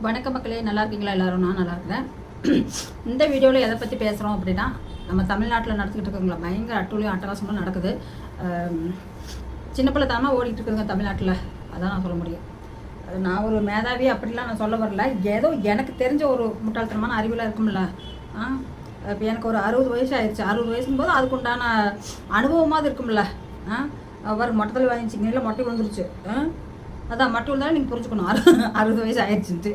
வணக்க மக்களே, நல்லா இருக்கீங்களா? எல்லாரும் நான் நல்லா இருக்கிறேன். இந்த வீடியோவில் எதை பற்றி பேசுகிறோம் அப்படின்னா, நம்ம தமிழ்நாட்டில் நடத்திக்கிட்டு இருக்கவங்கள பயங்கர அட்டூழியம் அட்டகாசமாக நடக்குது. சின்ன பிள்ளைத்தனமாக ஓடிட்டு இருக்குதுங்க தமிழ்நாட்டில். அதான் நான் சொல்ல முடியும். நான் ஒரு மேதாவி அப்படிலாம் நான் சொல்ல வரல. ஏதோ எனக்கு தெரிஞ்ச ஒரு முட்டாள்தனமான அறிவில் இருக்கும்ல. இப்போ எனக்கு ஒரு 60 வயசு ஆயிடுச்சு. 60 வயசும் போது அதுக்குண்டான அனுபவமாவது இருக்கும்ல. அவர் மொட்டத்தில் வாங்கிச்சிங்க, இல்லை மொட்டை விழுந்துருச்சு. அதான் மட்டும் இருந்தாலும் நீங்கள் புரிஞ்சுக்கணும் 60 வயசு ஆயிடுச்சுன்ட்டு.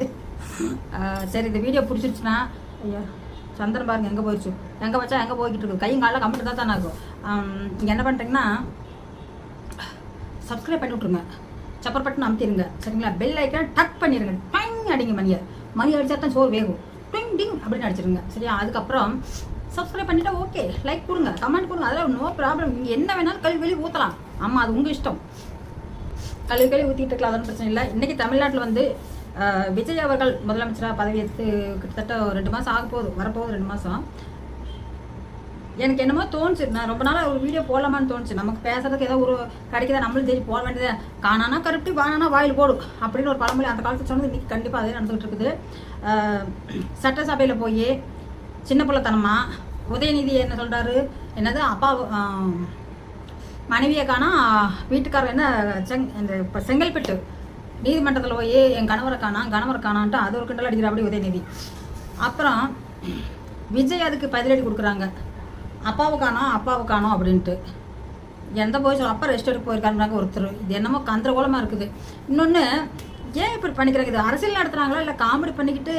சரி, இந்த வீடியோ பிடிச்சிருச்சுன்னா, ஐயா சந்திரன் பாருங்க எங்கே போயிடுச்சு, எங்கே வச்சா எங்கே போய்கிட்டு இருக்குது, கையும் காலில் கம்ப்யூட்டர் தான் தானே ஆகும். நீங்கள் என்ன பண்ணுறீங்கன்னா, சப்ஸ்கிரைப் பண்ணி விட்ருங்க, சப்பர் பட்டன் அமுத்திடுங்க, சரிங்களா? பெல் ஐக்கன் டக் பண்ணிடுங்க, டைம் அடிங்க. மணி அடிச்சா தான் சோறு வேகும், டிங் டிங் அப்படின்னு அடிச்சிருங்க, சரியா? அதுக்கப்புறம் சப்ஸ்கிரைப் பண்ணிவிட்டு ஓகே, லைக் கொடுங்க, கமெண்ட் கொடுங்க, அதெல்லாம் நோ ப்ராப்ளம். நீங்கள் என்ன வேணாலும் கல்வி வெளியே ஊற்றலாம். ஆமாம், அது உங்கள் இஷ்டம். கல்வி ஊற்றிட்டு இருக்கலாம், அதொന്നും பிரச்சனை இல்லை. இன்றைக்கி தமிழ்நாட்டில் வந்து விஜய் அவர்கள் முதலமைச்சராக பதவியேற்று கிட்டத்தட்ட 2 மாதம் ஆக போகுது, வரப்போகுது 2 மாதம். எனக்கு என்னமோ தோணுச்சு, நான் ரொம்ப நாளாக ஒரு வீடியோ போடலாமான்னு தோணுச்சு. நமக்கு பேசுறதுக்கு ஏதோ ஒரு கிடைக்குதா, நம்மளும் தேடி போட வேண்டியது. காணானா கருப்பி வானானா வாயில் போடு அப்படின்னு ஒரு பழமொழி அந்த காலத்தில் சொன்னது இன்றைக்கி கண்டிப்பாக அதே நடந்துகிட்டு இருக்குது. சட்டசபையில் போய் சின்ன பிள்ளைத்தனமாக உதயநிதி என்ன சொல்கிறாரு, என்னது அப்பா மனைவியை காணா, வீட்டுக்காரர் என்ன இந்த இப்போ செங்கல்பட்டு நீதிமன்றத்தில் போய் என் கணவரை காணான்ட்டு அது ஒரு கிண்டல் அடிக்கிற அப்படி உதயநிதி. அப்புறம் விஜய் அதுக்கு பதிலடி கொடுக்குறாங்க, அப்பாவை காணோம் அப்படின்ட்டு. எந்த போய் சொல்ல, அப்பா ரெஸ்ட் எடுக்க போயிருக்காருன்றாங்க ஒருத்தர். இது என்னமோ கந்தரகோலமாக இருக்குது. இன்னொன்று, ஏன் இப்படி பண்ணிக்கிறாங்க? இது அரசியல் நடத்துகிறாங்களா இல்லை காமெடி பண்ணிக்கிட்டு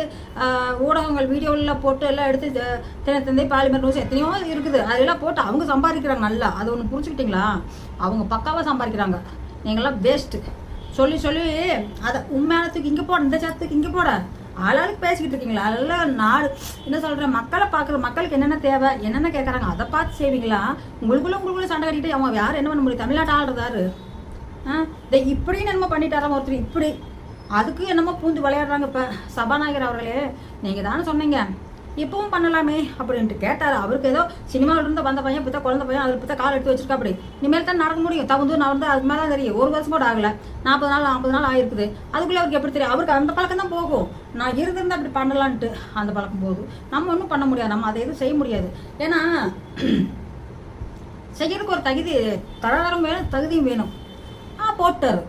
ஊடகங்கள் வீடியோவில் போட்டு எல்லாம் எடுத்து தினத்தந்தை பாலிமர் நியூஸ் எத்தனையோ இருக்குது, அதெல்லாம் போட்டு அவங்க சம்பாதிக்கிறாங்க நல்லா. அது ஒன்று புரிஞ்சுக்கிட்டிங்களா? அவங்க பக்காவாக சம்பாதிக்கிறாங்க. நீங்களாம் வேஸ்ட்டு. சொல்லி அதை உண்மையான தூக்கி இங்கே போட, இந்த சத்துக்கு இங்கே போட, ஆளாளுக்கு பேசிக்கிட்டு இருக்கீங்களா? அதெல்லாம் நாடு என்ன சொல்கிறேன், மக்களை பார்க்குற மக்களுக்கு என்னென்ன தேவை, என்னென்ன கேட்குறாங்க, அதை பார்த்து செய்வீங்களா? உங்களுக்குள்ளே சண்டை கட்டிட்டு அவங்க யார் என்ன பண்ண முடியும்? தமிழ்நாட்டு ஆளுறாரு இப்படின்னு என்னமோ பண்ணிட்டாராம் ஒருத்தர். இப்படி அதுக்கு என்னமோ பூந்து விளையாடுறாங்க. இப்போ சபாநாயகர் அவர்களே, நீங்கள் தானே சொன்னீங்க இப்பவும் பண்ணலாமே அப்படின்ட்டு கேட்டார். அவருக்கு ஏதோ சினிமாவில் இருந்து வந்த பையன் பித்தா குழந்தை பையன் அதில் பித்தா கால் எடுத்து வச்சிருக்கா. அப்படி இனிமேல் தான் நடக்க முடியும். நான் வந்து அதுக்கு மேலே தெரியும். 1 வருஷம் கூட ஆகலை, 40 நாள் 50 நாள் ஆகிருக்குது. அதுக்குள்ளே அவருக்கு எப்படி தெரியும்? அவருக்கு அந்த பழக்கம் தான் போகும். நான் இருந்திருந்தா அப்படி பண்ணலான்ட்டு அந்த பழக்கம் போகுது. நம்ம ஒன்றும் பண்ண முடியாது, நம்ம அதை எதுவும் செய்ய முடியாது. ஏன்னா செய்யறதுக்கு ஒரு தராதரம் வேணும், தகுதியும் வேணும். போட்டார்.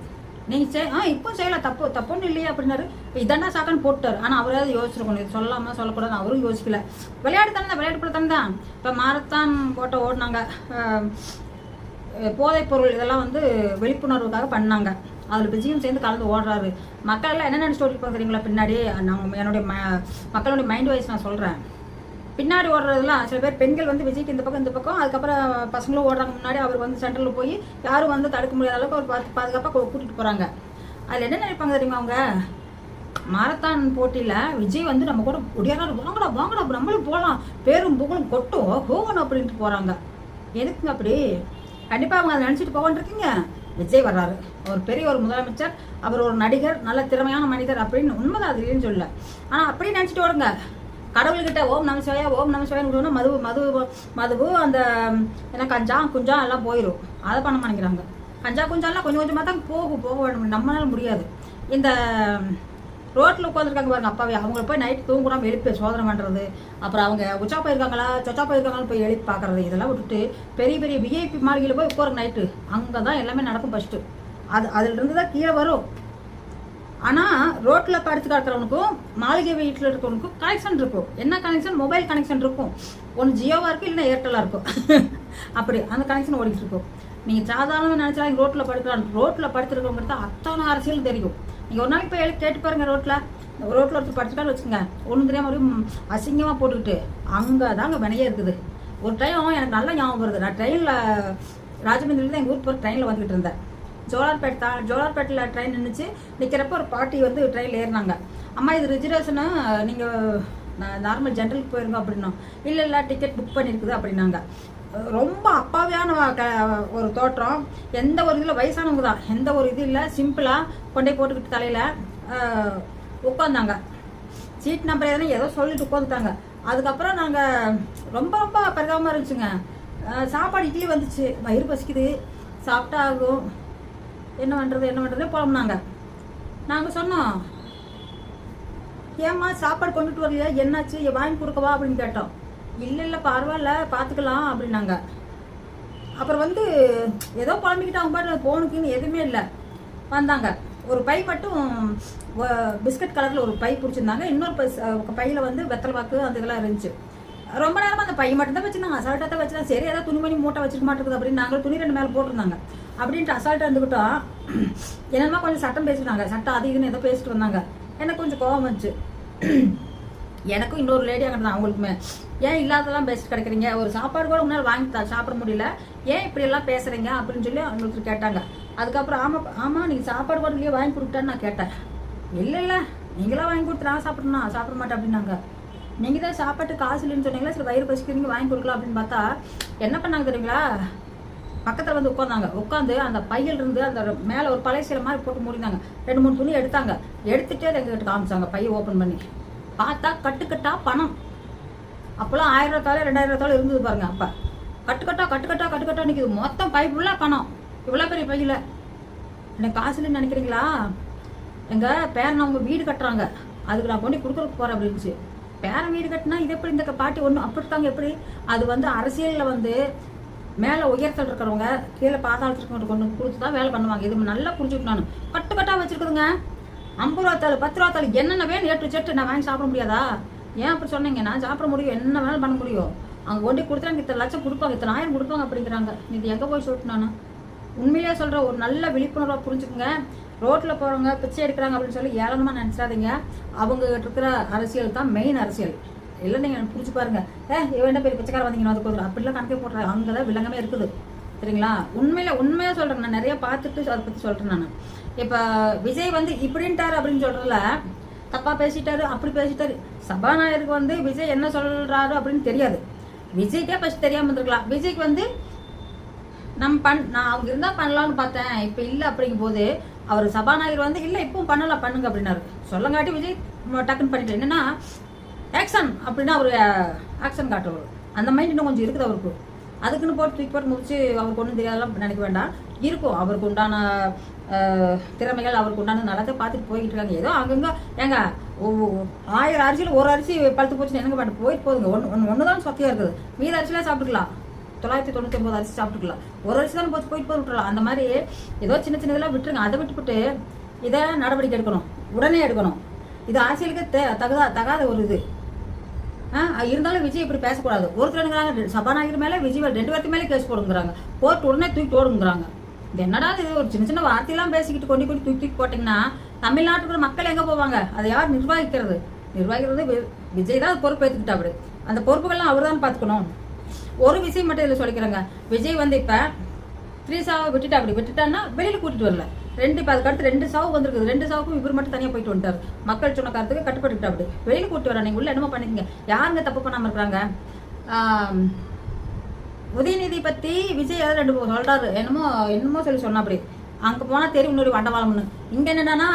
நீங்கள் இப்போ செய்யலாம், தப்புன்னு இல்லையா அப்படின்னாரு. இதென்னா சாக்கான்னு போட்டார். ஆனால் அவராவது யோசிச்சிருக்கணும், இது சொல்லாமல் சொல்லக்கூடாது. அவரும் யோசிக்கல. விளையாட்டு தானே தான். இப்போ மாரத்தான் ஓடினாங்க, போதைப்பொருள் இதெல்லாம் வந்து விழிப்புணர்வுக்காக பண்ணாங்க. அதில் விஜயம் சேர்ந்து கலந்து ஓடுறாரு. மக்கள் எல்லாம் என்ன நினச்சிட்டு ஓடிட்டு தெரியுங்களா? பின்னாடி என்னுடைய மக்களுடைய மைண்ட் வைஸ் நான் சொல்கிறேன். பின்னாடி ஓடுறதுலாம் சில பேர் பெண்கள் வந்து விஜய்க்கு இந்த பக்கம், அதுக்கப்புறம் பசங்களும் ஓடுறாங்க முன்னாடி. அவர் வந்து சென்டரில் போய் யாரும் வந்து தடுக்க முடியாத அளவுக்கு அவர் பாதுகாப்பாக கூட்டிகிட்டு போகிறாங்க. அதில் என்ன நினைப்பாங்க தெரியுமா? அவங்க மாரத்தான் போட்டியில் விஜய் வந்து நம்ம கூட ஒடியாராரு, வாங்கடா நம்மளும் போகலாம், பேரும் புகழும் கொட்டும் போகணும் அப்படின்ட்டு போகிறாங்க. எதுக்குங்க அப்படி? கண்டிப்பாக அவங்க அதை நினச்சிட்டு போகன்றிருக்கீங்க. விஜய் வர்றாரு, அவர் பெரிய ஒரு முதலமைச்சர், அவர் ஒரு நடிகர், நல்ல திறமையான மனிதர் அப்படின்னு உண்மைதான், அது இல்லைன்னு சொல்லல. ஆனால் அப்படியே நினச்சிட்டு ஓடுங்க. கடவுள்கிட்ட ஓம் நமசிவாயா மதுவு அந்த என்ன கஞ்சா குஞ்சா எல்லாம் போயிடும். அதை பண்ண மாட்டேங்கிறாங்க. கஞ்சா குஞ்சாலாம் கொஞ்சம் கொஞ்சமாக தான் போக வேண்டும். நம்மளால முடியாது. இந்த ரோட்டில் உட்காந்துருக்காங்க பாருங்க அப்பாவே, அவங்கள போய் நைட்டு தூங்குறாமல் எழுப்பி சோதனை பண்ணுறது, அப்புறம் அவங்க சொச்சா போயிருக்காங்களான்னு போய் எழுப்பி பார்க்குறது, இதெல்லாம் விட்டுட்டு பெரிய பெரிய விஐபி மாளிகையில் போய் உட்காருங்க நைட்டு. அங்கே தான் எல்லாமே நடக்கும் ஃபஸ்ட்டு. அதிலிருந்து தான் கீழே வரும். ஆனால் ரோட்டில் படுத்து கிடக்கிறவனுக்கும் மாளிகை வீட்டில் இருக்கிறவனுக்கும் கனெக்ஷன் இருக்கும். என்ன கனெக்ஷன்? மொபைல் கனெக்ஷன் இருக்கும். ஒன்று ஜியோவாக இருக்கும், இல்லைன்னா ஏர்டெல்லாக இருக்கும். அப்படி அந்த கனெக்ஷன் ஓடிக்கிட்டு இருக்கும். நீங்கள் சாதாரணமாக நினச்சா ரோட்டில் படுத்துருக்கவங்க தான் அத்தனை அரசியல் தெரியும். நீங்கள் ஒரு நாளைக்கு போய் கேட்டு பாருங்கள். ரோட்டில் ஒருத்தர் படுத்துட்டான்னு வச்சுக்கோங்க, ஒன்றும் தெரியாமல் ஒரு அசிங்கமாக போட்டுக்கிட்டு அங்கே தாங்க வினையே இருக்குது. ஒரு டைம் எனக்கு நல்லா ஞாபகம் வருது. நான் ட்ரெயினில் ராஜமந்திரியில் தான் எங்கள் ஊருக்கு போகிற ட்ரெயினில் வந்துக்கிட்டு இருந்தேன். ஜோலார்பேட்டில் ட்ரெயின் நின்றுச்சு. நிற்கிறப்ப ஒரு பாட்டி வந்து ட்ரெயினில் ஏறினாங்க. அம்மா இது ரிசர்வேஷனு, நீங்கள் நார்மல் ஜென்ரலுக்கு போயிருங்க அப்படின்னா. இல்லை டிக்கெட் புக் பண்ணியிருக்குது அப்படின்னாங்க. ரொம்ப அப்பாவியான ஒரு தோற்றம். எந்த ஒரு இதில் வயசானவங்க தான், எந்த ஒரு இது இல்லை, சிம்பிளாக கொண்டே போட்டுக்கிட்டு தலையில் உட்காந்தாங்க. சீட் நம்பர் எதுனா ஏதோ சொல்லிட்டு உட்காந்துட்டாங்க. அதுக்கப்புறம் நாங்கள் ரொம்ப பரிதாபமாக இருந்துச்சுங்க. சாப்பாடு இட்லி வந்துச்சு, வயிறு பசிக்குது, சாப்பிட்டா ஆகும், என்ன பண்ணுறது புலம்புனாங்க. நாங்கள் சொன்னோம், ஏம்மா சாப்பாடு கொண்டுட்டு வரலையா, என்னாச்சு, வாங்கி கொடுக்கவா அப்படின்னு கேட்டோம். இல்லை பரவாயில்ல பார்த்துக்கலாம் அப்படின்னாங்க. அப்புறம் வந்து ஏதோ குழம்பிக்கிட்டு அவங்க பாட்டு போனுக்குன்னு எதுவுமே இல்லை. வந்தாங்க, ஒரு பை மட்டும் பிஸ்கட் கலரில் ஒரு பை பிடிச்சிருந்தாங்க. இன்னொரு பையில் வந்து வெத்தலை பாக்கு அந்த இதெல்லாம் இருந்துச்சு. ரொம்ப நேரமாக அந்த பை மட்டும் தான் வச்சுருந்தாங்க. அசால்ட்டாக தான் வச்சுருந்தாங்க. சரி ஏதாவது துணிமணி மூட்டை வச்சுக்க மாட்டேங்குது அப்படின்னு நாங்களும் துணி 2 மேலே போட்டிருந்தாங்க அப்படின்ட்டு அசால்ட்டாக இருந்துக்கிட்டோம். என்னென்னமா கொஞ்சம் சட்டம் பேசினாங்க, சட்டம் அது இதுன்னு ஏதோ பேசிட்டு வந்தாங்க. எனக்கு கொஞ்சம் கோவம் வந்துச்சு. எனக்கும் இன்னொரு லேடி அங்கே தான், அவங்களுக்குமே ஏன் இல்லாதெல்லாம் பேசிட்டு கிடைக்கிறீங்க, ஒரு சாப்பாடு கூட உங்களால் வாங்கி சாப்பிட முடியல, ஏன் இப்படியெல்லாம் பேசுகிறீங்க அப்படின்னு சொல்லி அவங்களுக்கு கேட்டாங்க. அதுக்கப்புறம் ஆமாம் நீங்கள் சாப்பாடு கூட இல்லையே வாங்கி கொடுத்தான்னு நான் கேட்டேன். இல்லை நீங்களாம் வாங்கி கொடுத்து நான் சாப்பிட மாட்டேன் அப்படின்னாங்க. நீங்கள் தான் சாப்பாட்டு காசு இல்லைன்னு சொன்னீங்களா, சரி வயிறு பசிக்கிறீங்க வாங்கி கொடுக்கலாம் அப்படின்னு பார்த்தா என்ன பண்ணாங்க தெரியுங்களா, பக்கத்தில் வந்து உட்காந்து அந்த பையில் இருந்து அந்த மேலே ஒரு பழைய சீலை மாதிரி போட்டு மூடினாங்க. 2-3 துணி எடுத்தாங்க. எடுத்துகிட்டே எங்ககிட்ட காமிச்சாங்க. பையை ஓப்பன் பண்ணி பார்த்தா கட்டுக்கட்டா பணம். அப்போல்லாம் 1000 தாள் 2000 தாள் இருந்தது பாருங்க. அப்போ கட்டுக்கட்டா நிற்கிது. மொத்தம் பை ஃபுல்லாக பணம். இவ்வளோ பெரிய பையில். எனக்கு காசு இல்லைன்னு நினைக்கிறீங்களா, எங்கள் பேரன் அவங்க வீடு கட்டுறாங்க, அதுக்கு நான் கொண்டு கொடுக்குறதுக்கு போகிறேன் அப்படின்ச்சு. பேரன் வீடு கட்டினா இது எப்படி இந்த பாட்டி ஒன்று அப்படித்தாங்க எப்படி, அது வந்து அரசியலில் வந்து மேலே உயரத்தில் இருக்கிறவங்க கீழே பாதாளத்தில் இருக்கிறவங்க கொண்டு கொடுத்து தான் வேலை பண்ணுவாங்க. இது நல்லா புரிஞ்சுக்கிட்டு நான் கட்டுக்கட்டாக வச்சுருக்குதுங்க. 50 ரூபா தாள் 10 ரூபா தாள் என்னென்ன வேணும் ஏற்று நான் வாங்கி சாப்பிட முடியாதா, ஏன் அப்படி சொன்னீங்க, நான் சாப்பிட முடியும், என்ன வேணாலும் பண்ண முடியும், அங்கே கொண்டு கொடுத்தா இத்தனை லட்சம் கொடுப்பாங்க, இத்தனை 1000 கொடுப்பாங்க அப்படிங்கிறாங்க. இது எங்கே போய் சொல்லிட்டு நான் உண்மையிலே சொல்கிறேன். ஒரு நல்ல விழிப்புணர்வாக புரிஞ்சுக்குங்க. ரோட்டில் போகிறவங்க பிச்சை எடுக்கிறாங்க அப்படின்னு சொல்லி ஏளனமாக நினச்சிடாதீங்க. அவங்க இருக்கிற அரசியல் தான் மெயின் அரசியல். இல்லை நீங்கள் பிடிச்சி பாருங்க, என்ன பெரிய பிச்சைக்கார வந்தீங்கன்னா அது கொடுக்குறோம் அப்படிலாம் கணக்கே போடுறாங்க. அங்கே தான் விலங்கமே இருக்குது சரிங்களா. உண்மையாக சொல்கிறேன். நான் நிறைய பார்த்துட்டு அதை பற்றி சொல்கிறேன். நான் இப்போ விஜய் வந்து இப்படின்ட்டாரு அப்படின்னு சொல்கிறதுல தப்பாக பேசிட்டாரு, அப்படி பேசிட்டாரு. சபாநாயகருக்கு வந்து விஜய் என்ன சொல்கிறாரு அப்படின்னு தெரியாது. விஜய்க்கே ஃபஸ்ட் தெரியாமல் இருந்திருக்கலாம். விஜய்க்கு வந்து நான் அவங்க இருந்தால் பண்ணலான்னு பார்த்தேன், இப்போ இல்லை அப்படிங்கும் போது அவர் சபாநாயகர் வந்து இல்லை இப்பவும் பண்ணலாம் பண்ணுங்க அப்படின்னாரு. சொல்லங்காட்டி விஜய் டக்குன்னு பண்ணிட்டு என்னன்னா ஆக்ஷன் அப்படின்னா அவர் ஆக்ஷன் காட்டுறவர் அந்த மைண்ட் இன்னும் கொஞ்சம் இருக்குது அவருக்கு. அதுக்குன்னு தூக்கி போட்டு முடிச்சு அவருக்கு ஒன்றும் தெரியாதெல்லாம் நினைக்க வேண்டாம். இருக்கும் அவருக்கு உண்டான திறமைகள், அவருக்கு உண்டான நல்லதை பார்த்துட்டு போய்கிட்டு இருக்காங்க. ஏதோ அங்கங்க ஏங்க 1000 அரிசியில் ஒரு அரிசி பழுத்து போச்சுன்னு என்னங்க பாட்டு போயிட்டு போதுங்க. ஒன்று தான் சொத்தையாக இருக்குது. மீது அரிசிலாம் சாப்பிட்டுக்கலாம். 999 அரிசி சாப்பிட்டுக்கலாம். ஒரு அரிசி தான் போயிட்டு விட்டுறலாம். அந்த மாதிரி ஏதோ சின்ன சின்னதெல்லாம் விட்டுருங்க. அதை விட்டுவிட்டு இதை நடவடிக்கை எடுக்கணும், உடனே எடுக்கணும். இது அரசியலுக்கு தகாத ஒரு இது. இருந்தாலும் விஜய் இப்படி பேசக்கூடாது. ஒருத்தர் சபாநாயகர் மேலே விஜய் 2 பேருக்கு மேலே கேஸ் போடுங்கிறாங்க. கோர்ட் உடனே தூக்கி ஓடுங்கிறாங்க. இது என்னடா இது, ஒரு சின்ன சின்ன வார்த்தையெல்லாம் பேசிக்கிட்டு கொண்டு தூக்கி போட்டிங்கன்னா தமிழ்நாட்டுக்குள்ள மக்கள் எங்கே போவாங்க? அதை யார் நிர்வகிக்கிறது? விஜய் தான் பொறுப்பு ஏற்றுக்கிட்டா. அப்படி அந்த பொறுப்புகள்லாம் அவர் தான் பார்த்துக்கணும். ஒரு விஷயம் மட்டும் இதில் சொல்லிக்கிறேங்க. விஜய் வந்து இப்போ 3 சாவை விட்டுட்டான்னா வெளியில் கூட்டிட்டு வரல. இப்போ அதுக்கடுத்து 2 சாவு வந்திருக்குது. 2 சாவுக்கும் இவர் மட்டும் தனியாக போயிட்டு வந்துட்டார். மக்கள் சொன்ன கருத்துக்கு கட்டுப்பட்டுக்கிட்டா. அப்படி வெளியில் கூட்டிட்டு வர நீங்கள் உள்ள என்னமோ பண்ணிக்கங்க. யாருங்க தப்பு பண்ணாமல் இருக்கிறாங்க? உதயநிதி பற்றி விஜய் ஏதாவது 2 சொல்கிறாரு, என்னமோ சொல்லி சொன்னா. அப்படி அங்கே போனால் தெரியும் இன்னொரு வண்டவாளம்னு. இங்கே என்னென்னா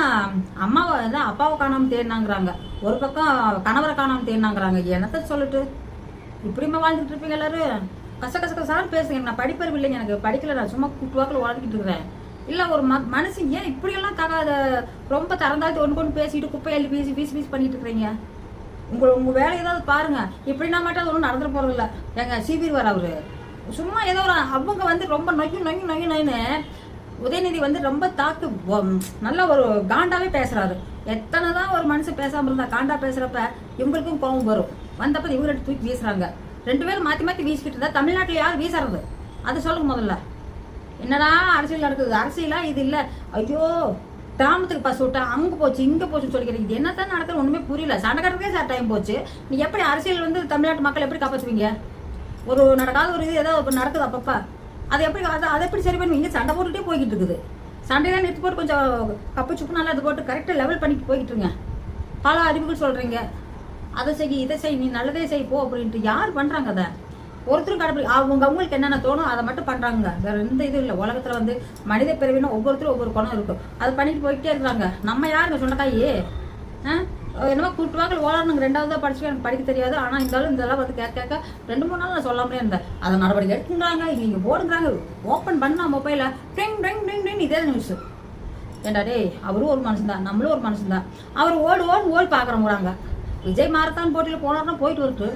அப்பாவை காணாமல் தேடினாங்கிறாங்க, ஒரு பக்கம் கணவரை காணாமல் தேடினாங்கிறாங்க. என்னத்தை சொல்லிட்டு இப்படிமா வாழ்ந்துட்டு இருப்பீங்க எல்லாரும்? கசகசான்னு பேசுங்க. நான் படிப்பறிவு இல்லைங்க, எனக்கு படிக்கல, நான் சும்மா கூட்டுவாக்கில் உழக்கிட்டு இருக்கிறேன். இல்லை ஒரு மனுஷன் ஏன் இப்படியெல்லாம் ரொம்ப திறந்தாழ்த்து ஒன்று பேசிட்டு குப்பை அள்ளி வீசி பண்ணிட்டு இருக்கிறீங்க? உங்கள் வேலை ஏதாவது பாருங்க. இப்படின்னா மட்டும் அது ஒன்றும் நடந்துட போகிறது இல்லை. எங்க சிபிர் வர அவரு சும்மா ஏதோ ஒரு அவங்க வந்து ரொம்ப நொய்னு உதயநிதி வந்து ரொம்ப நல்ல ஒரு காண்டாவே பேசுறாரு. எத்தனை தான் ஒரு மனுஷன் பேசாமல் இருந்தா காண்டா பேசுறப்ப இவங்களுக்கும் கோபம் வரும். வந்தப்ப இவங்க 2 தூக்கி வீசுறாங்க. 2 பேரும் மாற்றி வீசிக்கிட்டு இருந்தா தமிழ்நாட்டில் யார் வீசுறது? அது சொல்லுங்க முதல்ல. என்னடா அரசியல் நடக்குது? அரசியலா இது இல்லை. ஐயோ கிராமத்துக்கு பஸ் விட்டா அங்கே போச்சு இங்கே போச்சுன்னு சொல்லிக்கிறீங்க. இது என்னத்தான் நடக்குது ஒன்றுமே புரியல. சண்டை கட்டுறதுக்கே சார் டைம் போச்சு. நீ எப்படி அரசியல் வந்து தமிழ்நாட்டு மக்கள் எப்படி காப்பாற்றுவீங்க? ஒரு நடக்காத ஒரு இது ஏதோ நடக்குது அப்பப்போ, அதை எப்படி சரி பண்ணுவீங்க? சண்டை போட்டுகிட்டே போய்கிட்டு இருக்குது. சண்டையெல்லாம் நிறுத்தி போட்டு கொஞ்சம் கப்பு சுப்பு நல்லா இது போட்டு கரெக்டாக லெவல் பண்ணிட்டு போய்கிட்டு இருங்க. பல அறிவுகள் சொல்கிறீங்க, அதை செய் இதை செய், நீ நல்லதே செய் போ அப்படின்ட்டு. யார் பண்ணுறாங்க அதை? ஒருத்தரும் கடைப்பிடி அவங்களுக்கு என்னென்ன தோணும் அதை மட்டும் பண்ணுறாங்க. வேறு எந்த இதுவும் இல்லை. உலகத்தில் வந்து மனித பிறவினா ஒவ்வொருத்தரும் ஒவ்வொரு குணம் இருக்கும். அதை பண்ணிட்டு போய்கிட்டே இருக்கிறாங்க. நம்ம யாருங்க சொன்னக்காயே? என்னமோ கூட்டுவாக்கள் ஓடணுங்க. 2வது தான் படிச்சு எனக்கு படிக்க தெரியாது. ஆனால் இதெல்லாம் வந்து கேட்க 2-3 நாள் நான் சொல்லாமலே இருந்தேன். அதை நடவடிக்கை எடுத்துங்கிறாங்க. நீங்கள் போடுங்கிறாங்க. ஓப்பன் பண்ணா மொபைலை டிங் டிங் டிங் டிங் இதே நியூஸ். ஏண்டா டேய் அவரும் ஒரு மனுஷன் தான், நம்மளும் ஒரு மனுஷன் தான். அவர் ஓடு பார்க்குறவங்கிறாங்க. விஜய் மாரத்தான் போட்டியில் போனார்னா போயிட்டு வருட்டு.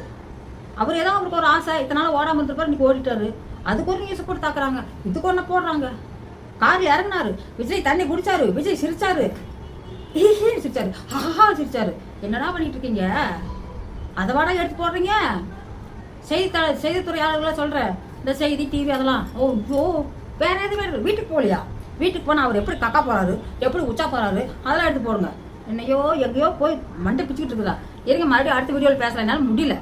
அவர் ஏதோ அவருக்கு ஒரு ஆசை, இத்தனால ஓடாமல் இருந்திருப்பாரு, இன்னைக்கு ஓடிட்டாரு. அதுக்கு ஒரு நியூஸ் போட்டு தாக்குறாங்க, இதுக்கு ஒன்று போடுறாங்க. காரில் இறங்கினாரு, விஜய் தண்ணி குடிச்சாரு, விஜய் சிரிச்சாரு, சிரிச்சாரு, ஹஹா சிரிச்சாரு. என்னடா பண்ணிட்டு இருக்கீங்க? அதை வாடா எடுத்து போடுறீங்க. செய்தித்துறையாளர்களாக சொல்கிறேன், இந்த செய்தி டிவி அதெல்லாம். ஓ வேற எதுவும் வீட்டுக்கு போகலையா? வீட்டுக்கு போனால் அவர் எப்படி கக்கா போகிறாரு, எப்படி உச்சா போகிறாரு, அதெல்லாம் எடுத்து போடுங்க. என்னையோ எங்கேயோ போய் மண்டை பிச்சுக்கிட்டு இருக்குதா. இருங்க, மறுபடியும் அடுத்த வீடியோவில் பேசுகிறேன், என்னால் முடியல.